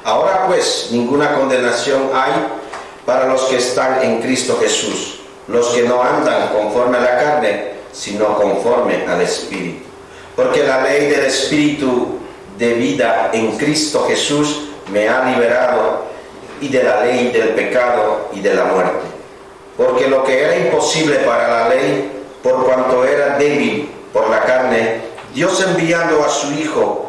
Ahora pues, ninguna condenación hay para los que están en Cristo Jesús, los que no andan conforme a la carne, sino conforme al Espíritu. Porque la ley del Espíritu de vida en Cristo Jesús me ha liberado y de la ley del pecado y de la muerte. Porque lo que era imposible para la ley, por cuanto era débil por la carne, Dios enviando a su Hijo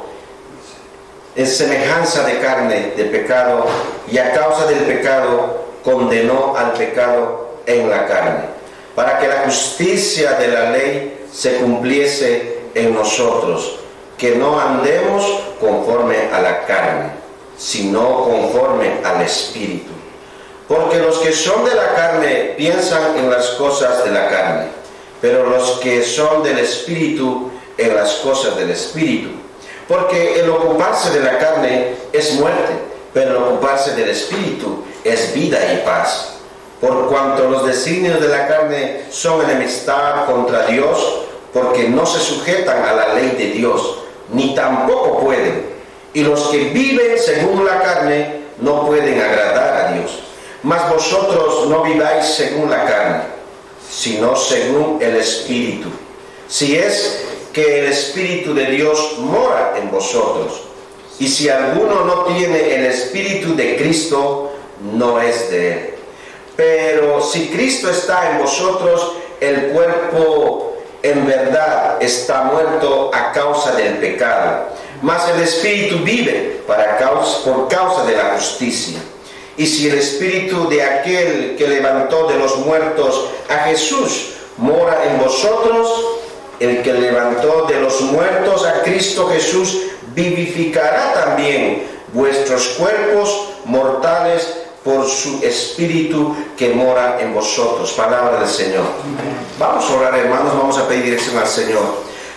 en semejanza de carne de pecado, y a causa del pecado condenó al pecado en la carne, para que la justicia de la ley se cumpliese en nosotros, que no andemos conforme a la carne, sino conforme al Espíritu. Porque los que son de la carne piensan en las cosas de la carne, pero los que son del Espíritu en las cosas del Espíritu. Porque el ocuparse de la carne es muerte, pero el ocuparse del Espíritu es vida y paz. Por cuanto los designios de la carne son enemistad contra Dios, porque no se sujetan a la ley de Dios, ni tampoco pueden. Y los que viven según la carne no pueden agradar a Dios. Mas vosotros no viváis según la carne, sino según el Espíritu. Si es que el Espíritu de Dios mora en vosotros. Y si alguno no tiene el Espíritu de Cristo, no es de él. Pero si Cristo está en vosotros, el cuerpo en verdad está muerto a causa del pecado, mas el Espíritu vive por causa de la justicia. Y si el Espíritu de aquel que levantó de los muertos a Jesús mora en vosotros, el que levantó de los muertos a Cristo Jesús vivificará también vuestros cuerpos mortales por su Espíritu que mora en vosotros. Palabra del Señor. Vamos a orar, hermanos, vamos a pedir dirección al Señor.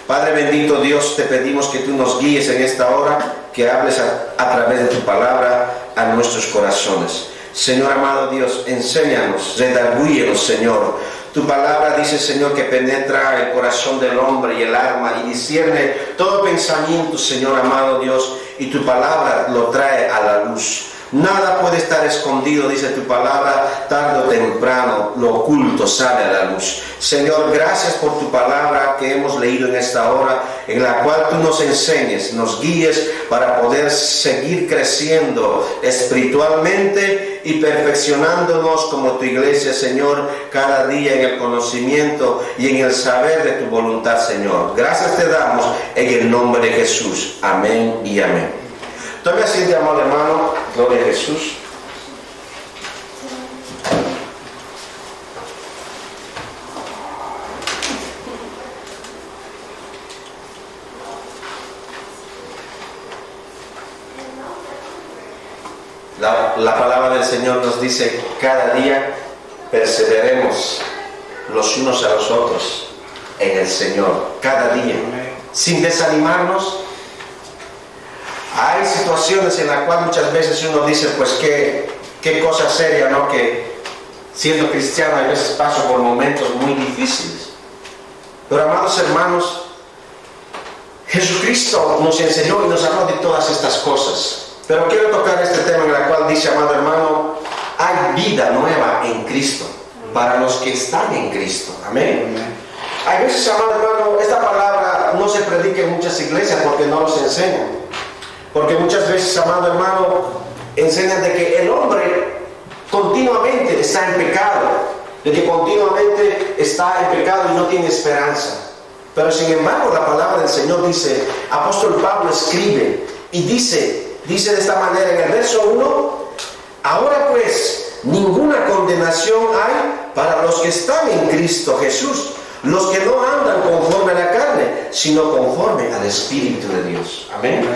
Padre bendito Dios, te pedimos que tú nos guíes en esta hora, que hables a través de tu palabra a nuestros corazones. Señor amado Dios, enséñanos, redargúyenos, Señor. Tu palabra dice, Señor, que penetra el corazón del hombre y el alma y discierne todo pensamiento, Señor amado Dios, y tu palabra lo trae a la luz. Nada puede estar escondido, dice tu palabra, tarde o temprano lo oculto sale a la luz. Señor, gracias por tu palabra que hemos leído en esta hora, en la cual tú nos enseñes, nos guíes para poder seguir creciendo espiritualmente y perfeccionándonos como tu iglesia, Señor, cada día en el conocimiento y en el saber de tu voluntad, Señor. Gracias te damos en el nombre de Jesús. Amén y amén. Tome asiento, amado hermano. Gloria a Jesús. La palabra del Señor nos dice, cada día perseveremos los unos a los otros en el Señor, cada día, sin desanimarnos. Hay situaciones en las cuales muchas veces uno dice, pues qué cosa seria, ¿no? Que siendo cristiano a veces paso por momentos muy difíciles. Pero amados hermanos, Jesucristo nos enseñó y nos habló de todas estas cosas. Pero quiero tocar este tema en el cual dice, amado hermano, hay vida nueva en Cristo para los que están en Cristo. Amén. Hay veces, amado hermano, esta palabra no se predica en muchas iglesias porque no nos enseñan. Porque muchas veces, amado hermano, enseñan de que el hombre continuamente está en pecado, de que continuamente está en pecado y no tiene esperanza. Pero sin embargo, la palabra del Señor dice, apóstol Pablo escribe y dice de esta manera en el verso 1, ahora pues, ninguna condenación hay para los que están en Cristo Jesús, los que no andan conforme a la carne, sino conforme al Espíritu de Dios. Amén.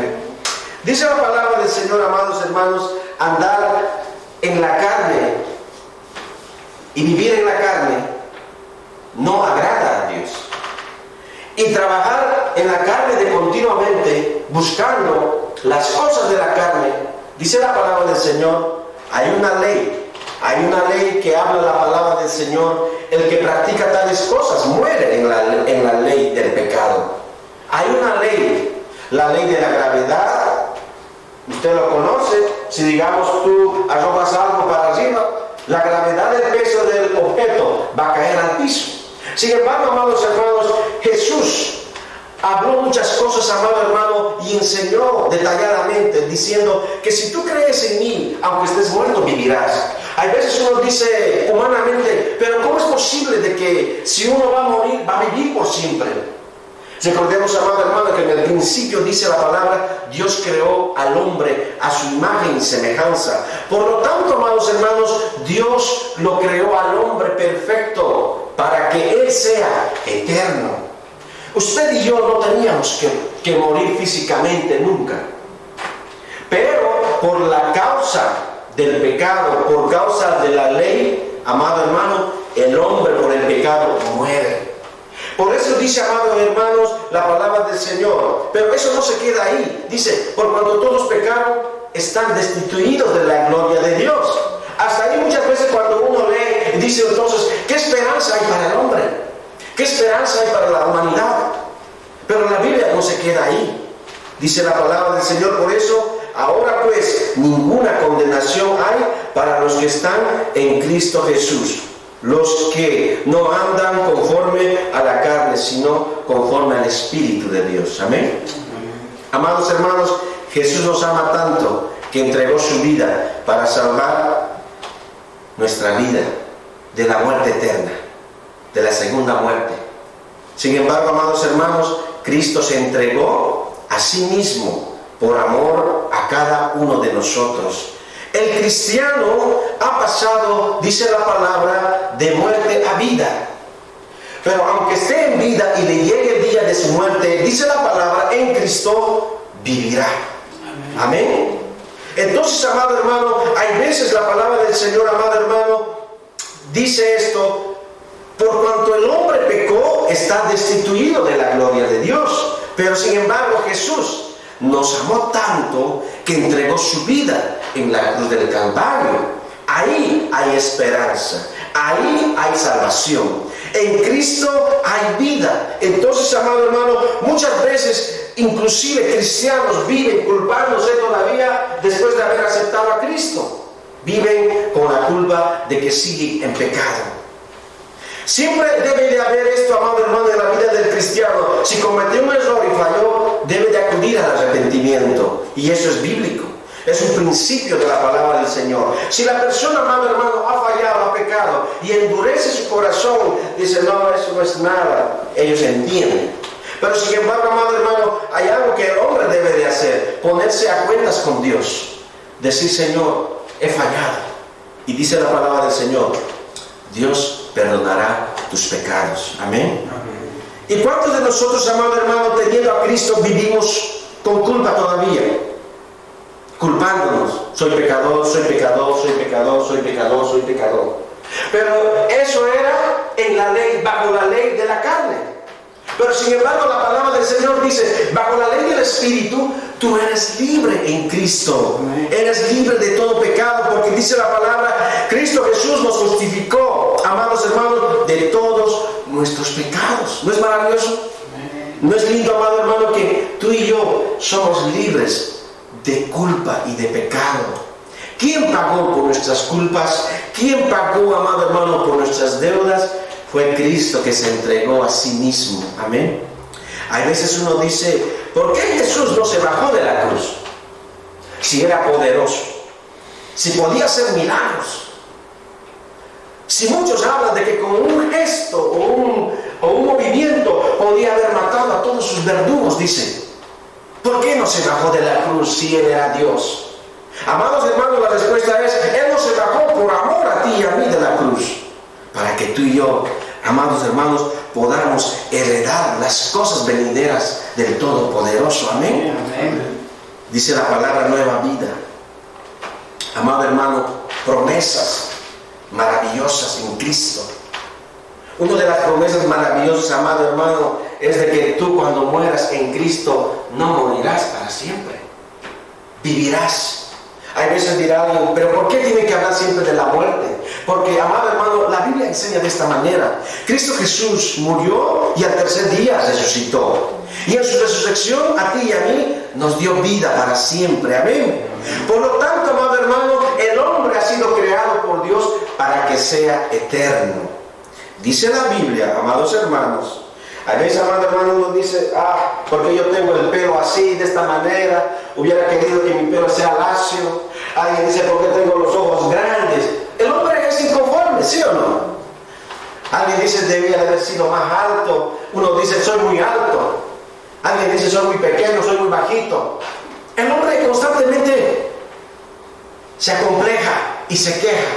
Dice la palabra del Señor, amados hermanos, andar en la carne y vivir en la carne no agrada a Dios. Y trabajar en la carne de continuamente buscando las cosas de la carne, dice la palabra del Señor, hay una ley que habla la palabra del Señor, el que practica tales cosas muere en la ley del pecado. Hay una ley, la ley de la gravedad. Usted lo conoce, si digamos tú arrojas algo para arriba, la gravedad del peso del objeto va a caer al piso. Sin embargo, amados hermanos, Jesús habló muchas cosas, amado hermano, y enseñó detalladamente, diciendo que si tú crees en mí, aunque estés muerto, vivirás. Hay veces uno dice humanamente, pero ¿cómo es posible de que si uno va a morir, va a vivir por siempre? Recordemos, amado hermano, que en el principio dice la palabra, Dios creó al hombre a su imagen y semejanza. Por lo tanto, amados hermanos, Dios lo creó al hombre perfecto para que Él sea eterno. Usted y yo no teníamos que morir físicamente nunca. Pero por la causa del pecado, por causa de la ley, amado hermano, el hombre por el pecado muere. Por eso dice, amados hermanos, la palabra del Señor. Pero eso no se queda ahí. Dice, por cuanto todos pecaron, están destituidos de la gloria de Dios. Hasta ahí muchas veces cuando uno lee, dice entonces, ¿qué esperanza hay para el hombre? ¿Qué esperanza hay para la humanidad? Pero la Biblia no se queda ahí. Dice la palabra del Señor, por eso, ahora pues, ninguna condenación hay para los que están en Cristo Jesús. Los que no andan conforme a la carne, sino conforme al Espíritu de Dios. Amén. Amados hermanos, Jesús nos ama tanto que entregó su vida para salvar nuestra vida de la muerte eterna, de la segunda muerte. Sin embargo, amados hermanos, Cristo se entregó a sí mismo por amor a cada uno de nosotros. El cristiano ha pasado, dice la palabra, de muerte a vida. Pero aunque esté en vida y le llegue el día de su muerte, dice la palabra, en Cristo vivirá. Amén. Entonces, amado hermano, hay veces la palabra del Señor, amado hermano, dice esto: por cuanto el hombre pecó, está destituido de la gloria de Dios. Pero sin embargo, Jesús nos amó tanto que entregó su vida en la cruz del Calvario. Ahí hay esperanza, ahí hay salvación. En Cristo hay vida. Entonces, amado hermano, muchas veces, inclusive cristianos viven culpándose todavía después de haber aceptado a Cristo. Viven con la culpa de que siguen en pecado. Siempre debe de haber esto, amado hermano, en la vida del cristiano. Si cometió un error y falló, debe de acudir al arrepentimiento. Y eso es bíblico. Es un principio de la palabra del Señor. Si la persona, amado hermano, ha fallado, ha pecado y endurece su corazón, dice, no, eso no es nada. Ellos entienden. Pero sin embargo, amado hermano, hay algo que el hombre debe de hacer: ponerse a cuentas con Dios. Decir, Señor, he fallado. Y dice la palabra del Señor, Dios perdonará tus pecados. Amén. ¿Y cuántos de nosotros, amado hermano, teniendo a Cristo, vivimos con culpa todavía? Culpándonos: soy pecador, soy pecador, soy pecador, soy pecador, soy pecador. Pero eso era en la ley, bajo la ley de la carne. Pero sin embargo, la palabra del Señor dice, bajo la ley del Espíritu, tú eres libre en Cristo. Eres libre de todo pecado, porque dice la palabra, Cristo Jesús nos justificó, amados hermanos, de todos nuestros pecados. ¿No es maravilloso? ¿No es lindo, amado hermano, que tú y yo somos libres de culpa y de pecado? ¿Quién pagó por nuestras culpas? ¿Quién pagó, amado hermano, por nuestras deudas? Fue Cristo, que se entregó a sí mismo. Amén. Hay veces uno dice, ¿por qué Jesús no se bajó de la cruz? Si era poderoso, si podía hacer milagros, si muchos hablan de que con un gesto o un movimiento podía haber matado a todos sus verdugos, dicen, ¿por qué no se bajó de la cruz si Él era Dios? Amados hermanos, la respuesta es, Él no se bajó por amor a ti y a mí de la cruz, para que tú y yo, amados hermanos, podamos heredar las cosas venideras del Todopoderoso. Amén. Amén. Dice la palabra nueva vida. Amado hermano, promesas maravillosas en Cristo. Una de las promesas maravillosas, amado hermano, es de que tú, cuando mueras en Cristo, no morirás para siempre. Vivirás. Hay veces dirá alguien, pero ¿por qué tiene que hablar siempre de la muerte? Porque, amado hermano, la Biblia enseña de esta manera. Cristo Jesús murió y al tercer día resucitó. Y en su resurrección, a ti y a mí, nos dio vida para siempre. Amén. Por lo tanto, amado que sea eterno. Dice la Biblia, amados hermanos, a veces, amados hermanos, uno dice, porque yo tengo el pelo así, de esta manera, hubiera querido que mi pelo sea lacio. Alguien dice, porque tengo los ojos grandes. El hombre es inconforme, ¿sí o no? Alguien dice, debía de haber sido más alto. Uno dice, soy muy alto. Alguien dice, soy muy pequeño, soy muy bajito. El hombre constantemente se acompleja y se queja.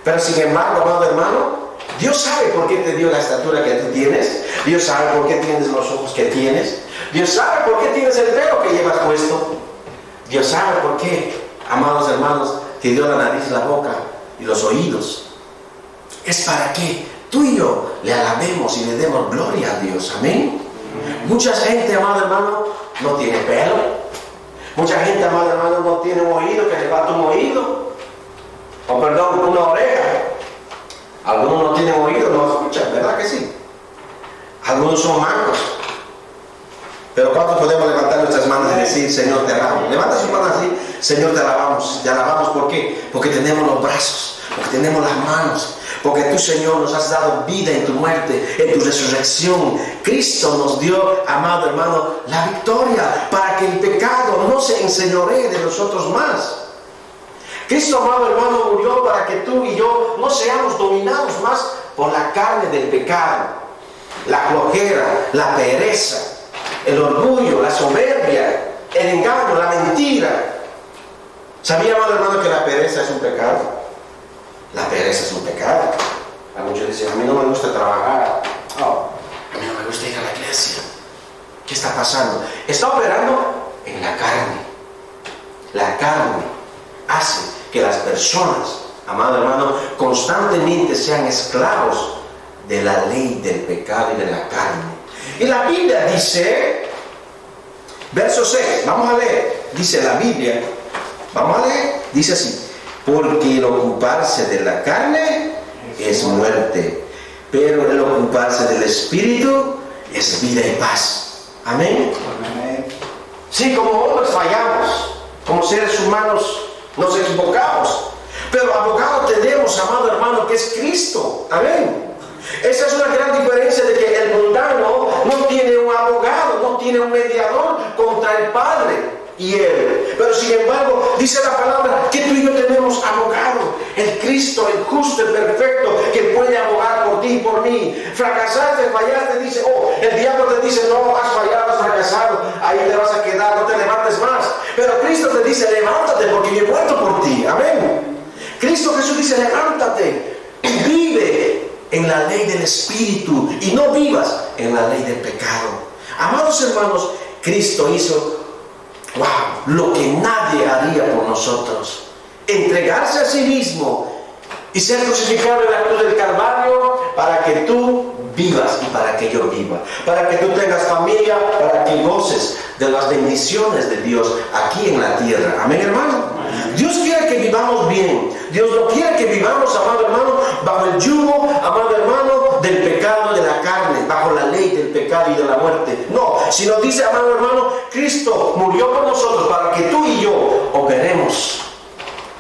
Pero sin embargo, amado hermano, Dios sabe por qué te dio la estatura que tú tienes. Dios sabe por qué tienes los ojos que tienes. Dios sabe por qué tienes el pelo que llevas puesto. Dios sabe por qué, amados hermanos, te dio la nariz, la boca y los oídos. Es para que tú y yo le alabemos y le demos gloria a Dios. Amén. Mucha gente, amado hermano, no tiene pelo. Mucha gente, amado hermano, no tiene un oído, que le falta un oído. O perdón, una oreja. Algunos no tienen oído, no escuchan, ¿verdad que sí? Algunos son mancos. Pero ¿cuántos podemos levantar nuestras manos y decir, Señor, te alabamos? Levanta sus manos así, Señor, te alabamos. Te alabamos, ¿por qué? Porque tenemos los brazos, porque tenemos las manos. Porque tú, Señor, nos has dado vida en tu muerte, en tu resurrección. Cristo nos dio, amado hermano, la victoria para que el pecado no se enseñoree de nosotros más. Cristo, amado hermano, murió para que tú y yo no seamos dominados más por la carne del pecado, la flojera, la pereza, el orgullo, la soberbia, el engaño, la mentira. ¿Sabía, amado hermano, que la pereza es un pecado? La pereza es un pecado. A muchos dicen, a mí no me gusta trabajar. A mí no me gusta ir a la iglesia. ¿Qué está pasando? Está operando en la carne. La carne hace que las personas, amado hermano, constantemente sean esclavos de la ley del pecado y de la carne. Y la Biblia dice, verso 6, vamos a leer, dice la Biblia, vamos a leer, dice así: porque el ocuparse de la carne es muerte, pero el ocuparse del Espíritu es vida y paz. Amén. Sí, como hombres fallamos, como seres humanos nos equivocamos, pero abogado tenemos, amado hermano, que es Cristo. Amén. Esa es una gran diferencia, de que el mundano no tiene un abogado, no tiene un mediador contra el Padre y Él. Pero sin embargo, dice la palabra que tú y yo tenemos abogado, el Cristo, el justo, el perfecto, que puede abogar por ti y por mí. Fracasaste, fallaste, dice, el diablo te dice, no, has fallado, has fracasado, ahí te vas a quedar, no te levantes más. Pero Cristo te dice, levántate, porque yo he muerto por ti. Amén. Cristo Jesús dice, levántate y vive en la ley del Espíritu y no vivas en la ley del pecado. Amados hermanos, Cristo hizo lo que nadie haría por nosotros: entregarse a sí mismo y ser crucificado en la cruz del Calvario para que tú vivas y para que yo viva, para que tú tengas familia, para que goces de las bendiciones de Dios aquí en la tierra. Amén, hermano. Dios quiere que vivamos bien. Dios no quiere que vivamos, amado hermano, bajo el yugo, amado hermano, del pecado de la carne, bajo la ley del pecado y de la muerte. No, sino dice, amado hermano, Cristo murió por nosotros para que tú y yo operemos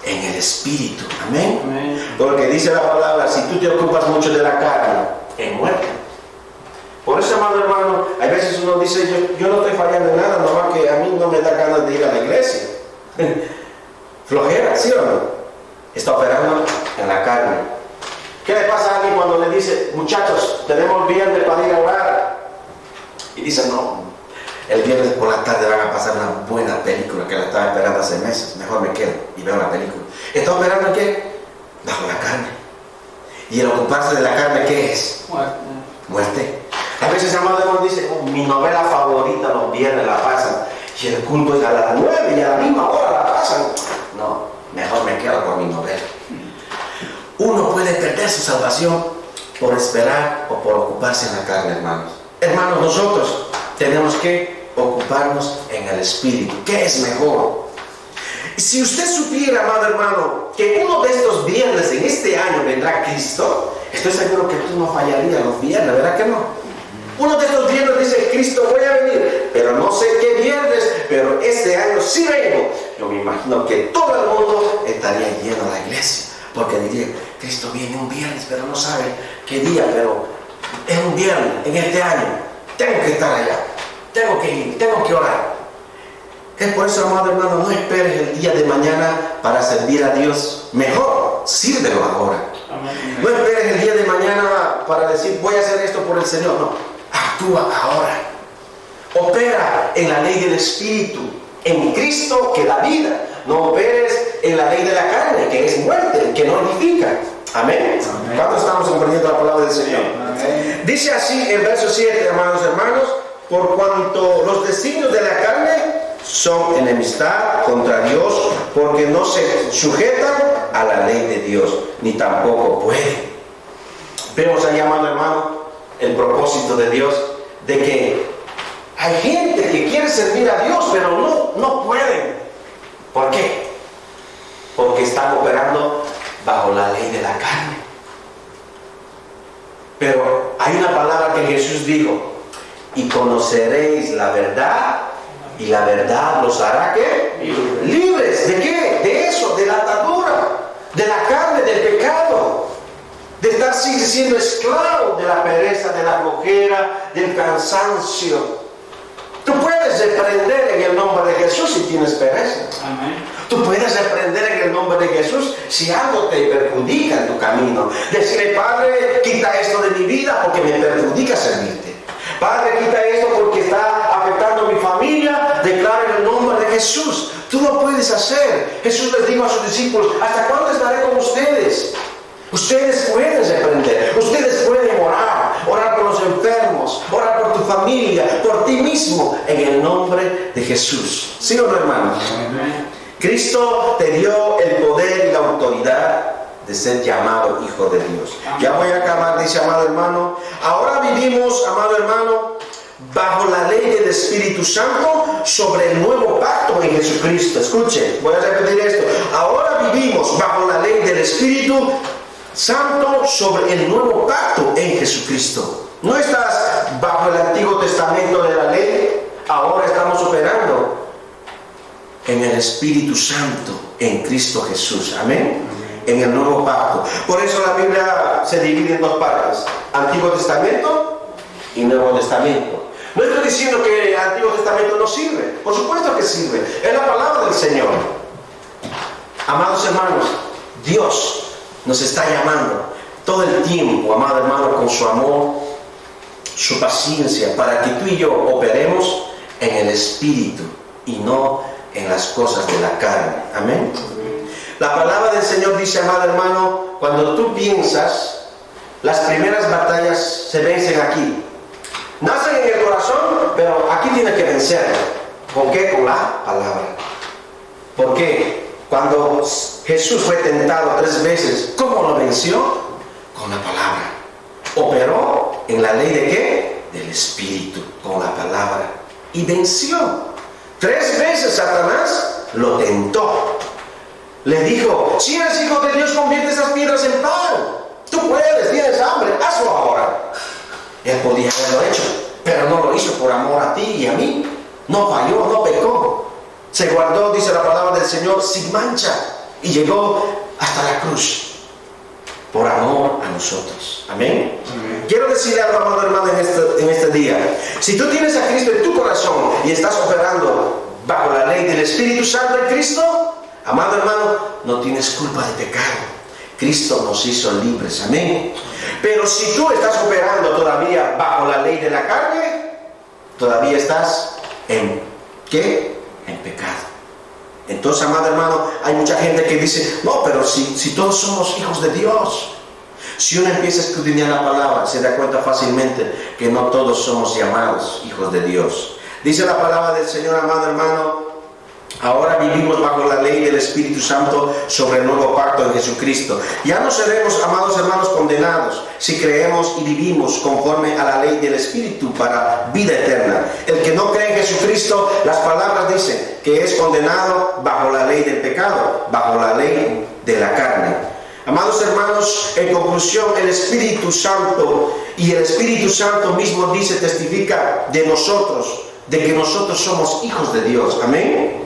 en el Espíritu. Amén. Amén. Porque dice la palabra, si tú te ocupas mucho de la carne, en muerte. Por eso, amado hermano, hay veces uno dice, yo no estoy fallando en nada, nomás que a mí no me da ganas de ir a la iglesia. Flojera, ¿sí o no? Está operando en la carne. ¿Qué le pasa a alguien cuando le dice, muchachos, tenemos viernes para ir a orar? Y dice, no, el viernes por la tarde van a pasar una buena película que la estaba esperando hace meses, mejor me quedo y veo la película. ¿Está operando en qué? Bajo la carne. ¿Y el ocuparse de la carne qué es? Muerte. A veces, amado hermano, dice, mi novela favorita los viernes la pasan, y el culto es a las 9 y a la misma hora la pasan. No, mejor me quedo con mi novela. Uno puede perder su salvación por esperar o por ocuparse en la carne, hermanos. Hermanos, nosotros tenemos que ocuparnos en el Espíritu. ¿Qué es mejor? Si usted supiera, amado hermano, que uno de estos viernes en este año vendrá Cristo, estoy seguro que tú no fallarías los viernes, ¿verdad que no? Uno de estos viernes dice, Cristo, voy a venir, pero no sé qué viernes, pero este año sí vengo. Yo me imagino que todo el mundo estaría lleno de la iglesia, porque diría, Cristo viene un viernes, pero no sabe qué día, pero es un viernes en este año. Tengo que estar allá, tengo que ir, tengo que orar. Es por eso, amado hermano, no esperes el día de mañana para servir a Dios. Mejor, sírvelo ahora. Amén. No esperes el día de mañana para decir, voy a hacer esto por el Señor. No, actúa ahora. Opera en la ley del Espíritu, en Cristo que da vida. No operes en la ley de la carne, que es muerte, que no edifica. Amén. Amén. ¿Cuántos estamos comprendiendo la palabra del Señor? Amén. Dice así el verso 7, amados hermanos, por cuanto los designios de la carne son enemistad contra Dios, porque no se sujetan a la ley de Dios, ni tampoco pueden. Vemos ahí, amado hermano, el propósito de Dios, de que hay gente que quiere servir a Dios, pero no pueden. ¿Por qué? Porque están operando bajo la ley de la carne. Pero hay una palabra que Jesús dijo: y conoceréis la verdad, y la verdad los hará ¿qué? Libres. ¿De qué? De eso, de la atadura, de la carne, del pecado, de estar siendo esclavo de la pereza, de la flojera, del cansancio. Tú puedes reprender en el nombre de Jesús si tienes pereza. Amén. Tú puedes reprender en el nombre de Jesús si algo te perjudica en tu camino. Decirle: Padre, quita esto de mi vida porque me perjudica servirte. Padre, quita esto porque está afectando a mi familia. Declara en el nombre de Jesús. Tú lo puedes hacer. Jesús les dijo a sus discípulos: ¿hasta cuándo estaré con ustedes? Ustedes pueden reprender, ustedes pueden orar por los enfermos, orar por tu familia, por ti mismo, en el nombre de Jesús. ¿Sí o no, hermanos? Amén. Cristo te dio el poder y la autoridad de ser llamado hijo de Dios. Amén. Ya voy a acabar, dice, amado hermano. Ahora vivimos, amado hermano, bajo la ley del Espíritu Santo sobre el nuevo pacto en Jesucristo. Escuche, voy a repetir esto. Ahora vivimos bajo la ley del Espíritu Santo sobre el nuevo pacto en Jesucristo. No estás bajo el Antiguo Testamento de la ley. Ahora estamos operando en el Espíritu Santo en Cristo Jesús. Amén. En el nuevo pacto. Por eso la Biblia se divide en dos partes: Antiguo Testamento y Nuevo Testamento. No estoy diciendo que el Antiguo Testamento no sirve. Por supuesto que sirve. Es la palabra del Señor. Amados hermanos, Dios nos está llamando todo el tiempo, amado hermano, con su amor, su paciencia, para que tú y yo operemos en el Espíritu y no en las cosas de la carne. Amén. La palabra del Señor dice, amado hermano, cuando tú piensas, las primeras batallas se vencen aquí. Nacen en el corazón, pero aquí tienes que vencer. ¿Con qué? Con la palabra. ¿Por qué? Cuando Jesús fue tentado 3 veces, ¿cómo lo venció? Con la palabra. Operó en la ley de ¿qué? Del Espíritu, con la palabra. Y venció. 3 veces Satanás lo tentó. Le dijo: si eres hijo de Dios, convierte esas piedras en pan. Tú puedes, tienes hambre, hazlo ahora. Él podía haberlo hecho, pero no lo hizo por amor a ti y a mí. No falló, no pecó. Se guardó, dice la palabra del Señor, sin mancha, y llegó hasta la cruz por amor a nosotros. Amén. Amén. Quiero decirle algo, amado hermano, en este día. Si tú tienes a Cristo en tu corazón y estás operando bajo la ley del Espíritu Santo en Cristo, amado hermano, no tienes culpa de pecado. Cristo nos hizo libres. Amén. Pero si tú estás operando todavía bajo la ley de la carne, todavía estás en ¿qué? En pecado. Entonces, amado hermano, hay mucha gente que dice: no, pero si todos somos hijos de Dios. Si uno empieza a escudriñar la palabra, se da cuenta fácilmente que no todos somos llamados hijos de Dios. Dice la palabra del Señor, amado hermano: ahora vivimos bajo la ley del Espíritu Santo sobre el nuevo pacto en Jesucristo. Ya no seremos, amados hermanos, condenados si creemos y vivimos conforme a la ley del Espíritu para vida eterna. El que no cree en Jesucristo, las palabras dicen que es condenado bajo la ley del pecado, bajo la ley de la carne. Amados hermanos, en conclusión, el Espíritu Santo, y el Espíritu Santo mismo dice, testifica de nosotros, de que nosotros somos hijos de Dios. Amén.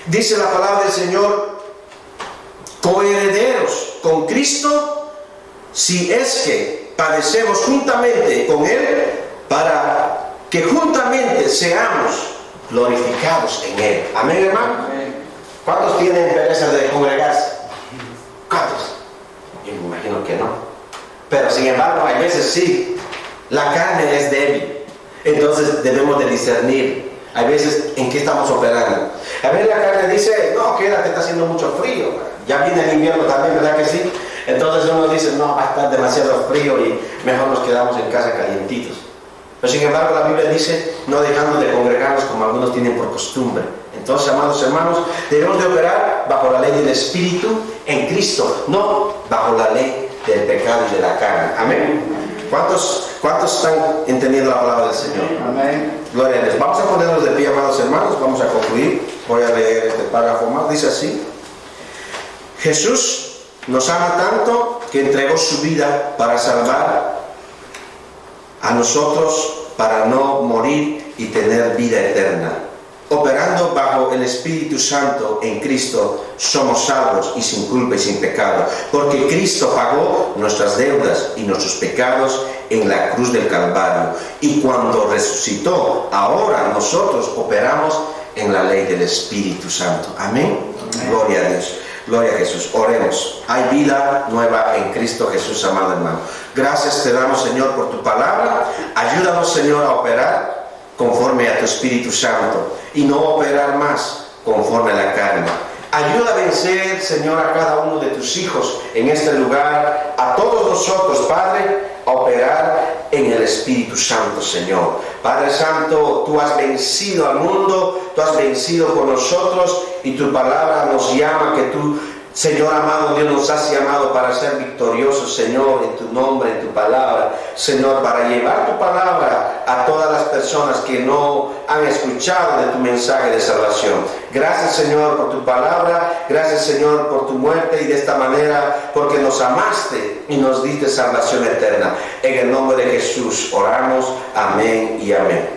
Dice la palabra del Señor: coherederos con Cristo si es que padecemos juntamente con Él, para que juntamente seamos glorificados en Él. Amén, hermano. ¿Cuántos tienen pereza de congregarse? ¿Cuántos? Yo me imagino que no. Pero sin embargo, a veces sí. La carne es débil. Entonces debemos de discernir. Hay veces en qué estamos operando. A veces la carne dice, no, quédate, está haciendo mucho frío. Ya viene el invierno también, ¿verdad que sí? Entonces uno dice, no, va a estar demasiado frío y mejor nos quedamos en casa calientitos. Pero sin embargo la Biblia dice, no dejando de congregarnos como algunos tienen por costumbre. Entonces, amados hermanos, debemos de operar bajo la ley del Espíritu en Cristo, no bajo la ley del pecado y de la carne. Amén. ¿Cuántos están entendiendo la palabra del Señor? Amén. Gloria a Dios. Vamos a ponernos de pie, amados hermanos. Vamos a concluir. Voy a leer este párrafo más. Dice así: Jesús nos ama tanto que entregó su vida para salvar a nosotros, para no morir y tener vida eterna. Operando bajo el Espíritu Santo en Cristo, somos salvos y sin culpa y sin pecado, porque Cristo pagó nuestras deudas y nuestros pecados en la cruz del Calvario, y cuando resucitó, ahora nosotros operamos en la ley del Espíritu Santo. Amén. Gloria a Dios. Gloria a Jesús. Oremos. Hay vida nueva en Cristo Jesús, amado hermano. Gracias te damos, Señor, por tu palabra. Ayúdanos, Señor, a operar conforme a tu Espíritu Santo y no operar más conforme a la carne. Ayuda a vencer, Señor, a cada uno de tus hijos en este lugar, a todos nosotros, Padre, a operar en el Espíritu Santo, Señor. Padre Santo, tú has vencido al mundo, tú has vencido por nosotros, y tu palabra nos llama, que tú, Señor amado Dios, nos has llamado para ser victoriosos, Señor, en tu nombre, en tu palabra, Señor, para llevar tu palabra a todas las personas que no han escuchado de tu mensaje de salvación. Gracias, Señor, por tu palabra. Gracias, Señor, por tu muerte, y de esta manera, porque nos amaste y nos diste salvación eterna. En el nombre de Jesús oramos. Amén y amén.